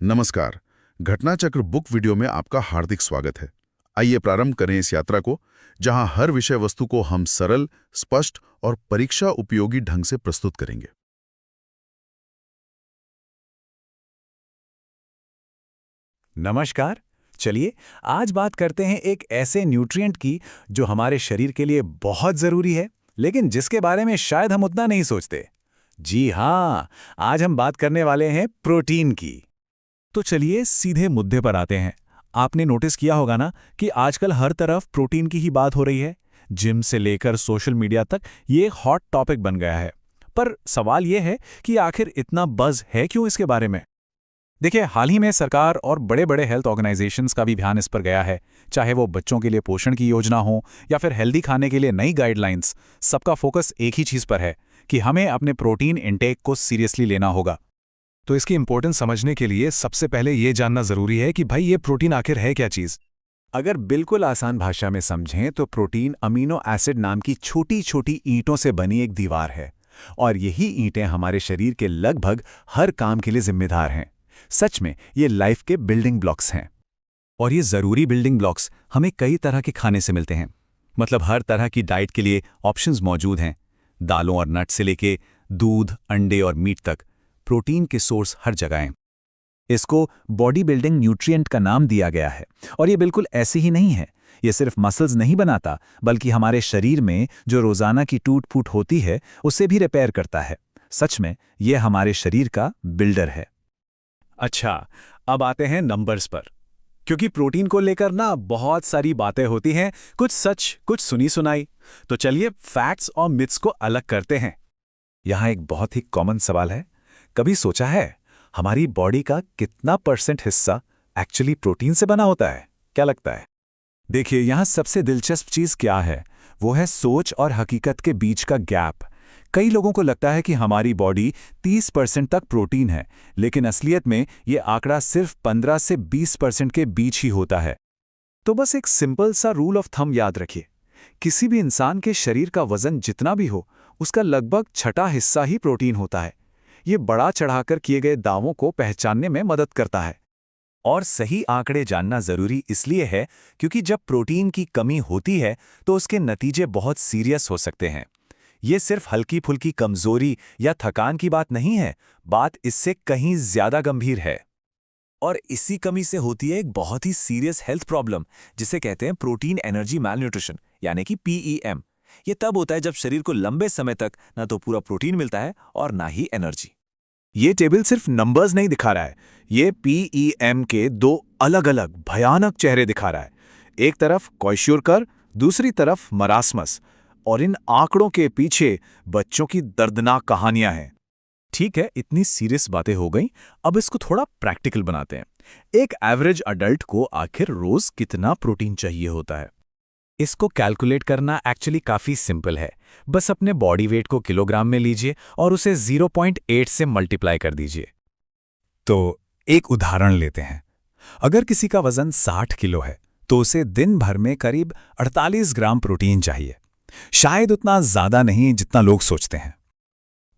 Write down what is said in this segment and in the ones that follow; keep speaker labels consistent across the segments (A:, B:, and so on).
A: नमस्कार। Ghatnachakra book video में आपका हार्दिक स्वागत है। आइए प्रारंभ करें इस यात्रा को, जहां हर विषय वस्तु को हम सरल, स्पष्ट और परीक्षा उपयोगी ढंग से प्रस्तुत करेंगे।
B: नमस्कार। चलिए आज बात करते हैं एक ऐसे न्यूट्रिएंट की जो हमारे शरीर के लिए बहुत जरूरी है, लेकिन जिसके बारे में शायद हम उतना नहीं सोचते। जी हाँ, आज हम बात करने वाले हैं प्रोटीन की। तो चलिए सीधे मुद्दे पर आते हैं। आपने नोटिस किया होगा ना कि आजकल हर तरफ प्रोटीन की ही बात हो रही है। जिम से लेकर सोशल मीडिया तक ये एक हॉट टॉपिक बन गया है। पर सवाल ये है कि आखिर इतना बज़ है क्यों इसके बारे में? देखिए, हाल ही में सरकार और बड़े बड़े हेल्थ ऑर्गेनाइजेशंस का भी ध्यान इस पर गया है। चाहे वो बच्चों के लिए पोषण की योजना हो या फिर हेल्दी खाने के लिए नई गाइडलाइंस, सबका फोकस एक ही चीज़ पर है कि हमें अपने प्रोटीन इंटेक को सीरियसली लेना होगा।
C: तो इसकी इंपॉर्टेंस समझने के लिए सबसे पहले ये जानना जरूरी है कि भाई ये प्रोटीन आखिर है क्या चीज।
B: अगर बिल्कुल आसान भाषा में समझें तो प्रोटीन अमीनो एसिड नाम की छोटी छोटी ईंटों से बनी एक दीवार है, और यही ईंटें हमारे शरीर के लगभग हर काम के लिए जिम्मेदार हैं। सच में ये लाइफ के बिल्डिंग ब्लॉक्स हैं। और ये ज़रूरी बिल्डिंग ब्लॉक्स हमें कई तरह के खाने से मिलते हैं। मतलब हर तरह की डाइट के लिए ऑप्शंस मौजूद हैं। दालों और नट से लेके दूध, अंडे और मीट तक प्रोटीन के सोर्स हर जगह हैं। इसको बॉडी बिल्डिंग न्यूट्रिएंट का नाम दिया गया है। और ये बिल्कुल ऐसे ही नहीं है। ये सिर्फ मसल्स नहीं बनाता, बल्कि हमारे शरीर में जो रोज़ाना की टूट फूट होती है उसे भी रिपेयर करता है। सच में ये हमारे शरीर का बिल्डर है। अच्छा, अब आते हैं नंबर्स पर, क्योंकि प्रोटीन को लेकर ना बहुत सारी बातें होती हैं, कुछ सच, कुछ सुनी सुनाई। तो चलिए फैक्ट्स और मिथ्स को अलग करते हैं। यहाँ एक बहुत ही कॉमन सवाल है, कभी सोचा है हमारी बॉडी का कितना % हिस्सा एक्चुअली प्रोटीन से बना होता है? क्या लगता है? देखिए, यहाँ सबसे दिलचस्प चीज़ क्या है, वो है सोच और हकीकत के बीच का गैप। कई लोगों को लगता है कि हमारी बॉडी 30% तक प्रोटीन है, लेकिन असलियत में ये आंकड़ा सिर्फ 15 से 20% के बीच ही होता है। तो बस एक सिंपल सा रूल ऑफ थंब याद रखिए, किसी भी इंसान के शरीर का वजन जितना भी हो, उसका लगभग छठा हिस्सा ही प्रोटीन होता है। ये बड़ा चढ़ाकर किए गए दावों को पहचानने में मदद करता है। और सही आंकड़े जानना जरूरी इसलिए है क्योंकि जब प्रोटीन की कमी होती है तो उसके नतीजे बहुत सीरियस हो सकते हैं। ये सिर्फ हल्की फुल्की कमजोरी या थकान की बात नहीं है, बात इससे कहीं ज्यादा गंभीर है। और इसी कमी से होती है एक बहुत ही सीरियस हेल्थ प्रॉब्लम, जिसे कहते हैं प्रोटीन एनर्जी मैलन्यूट्रिशन, यानी कि PEM। ये तब होता है जब शरीर को लंबे समय तक ना तो पूरा प्रोटीन मिलता है और ना ही एनर्जी। ये टेबल सिर्फ नंबर्स नहीं दिखा रहा है, ये PEM के दो अलग अलग भयानक चेहरे दिखा रहा है। एक तरफ क्वाइश्योरकर, दूसरी तरफ मरासमस। और इन आंकड़ों के पीछे बच्चों की दर्दनाक कहानियां हैं। ठीक है, इतनी सीरियस बातें हो गई, अब इसको थोड़ा प्रैक्टिकल बनाते हैं। एक एवरेज अडल्ट को आखिर रोज कितना प्रोटीन चाहिए होता है? इसको कैलकुलेट करना एक्चुअली काफी सिंपल है। बस अपने बॉडी वेट को किलोग्राम में लीजिए और उसे 0.8 से मल्टीप्लाई कर दीजिए। तो एक उदाहरण लेते हैं। अगर किसी का वजन 60 किलो है तो उसे दिन भर में करीब 48 ग्राम प्रोटीन चाहिए। शायद उतना ज्यादा नहीं जितना लोग सोचते हैं।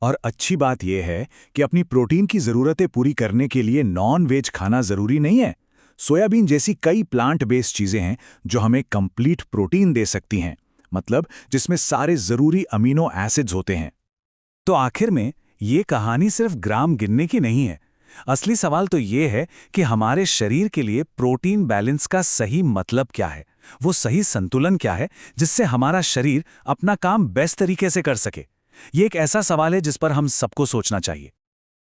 B: और अच्छी बात यह है कि अपनी प्रोटीन की जरूरतें पूरी करने के लिए नॉन वेज खाना जरूरी नहीं है। सोयाबीन जैसी कई प्लांट बेस्ड चीजें हैं जो हमें कंप्लीट प्रोटीन दे सकती हैं, मतलब जिसमें सारे जरूरी अमीनो एसिड्स होते हैं। तो आखिर में ये कहानी सिर्फ ग्राम गिनने की नहीं है। असली सवाल तो ये है कि हमारे शरीर के लिए प्रोटीन बैलेंस का सही मतलब क्या है, वो सही संतुलन क्या है जिससे हमारा शरीर अपना काम बेस्ट तरीके से कर सके। ये एक ऐसा सवाल है जिस पर हम सबको सोचना चाहिए।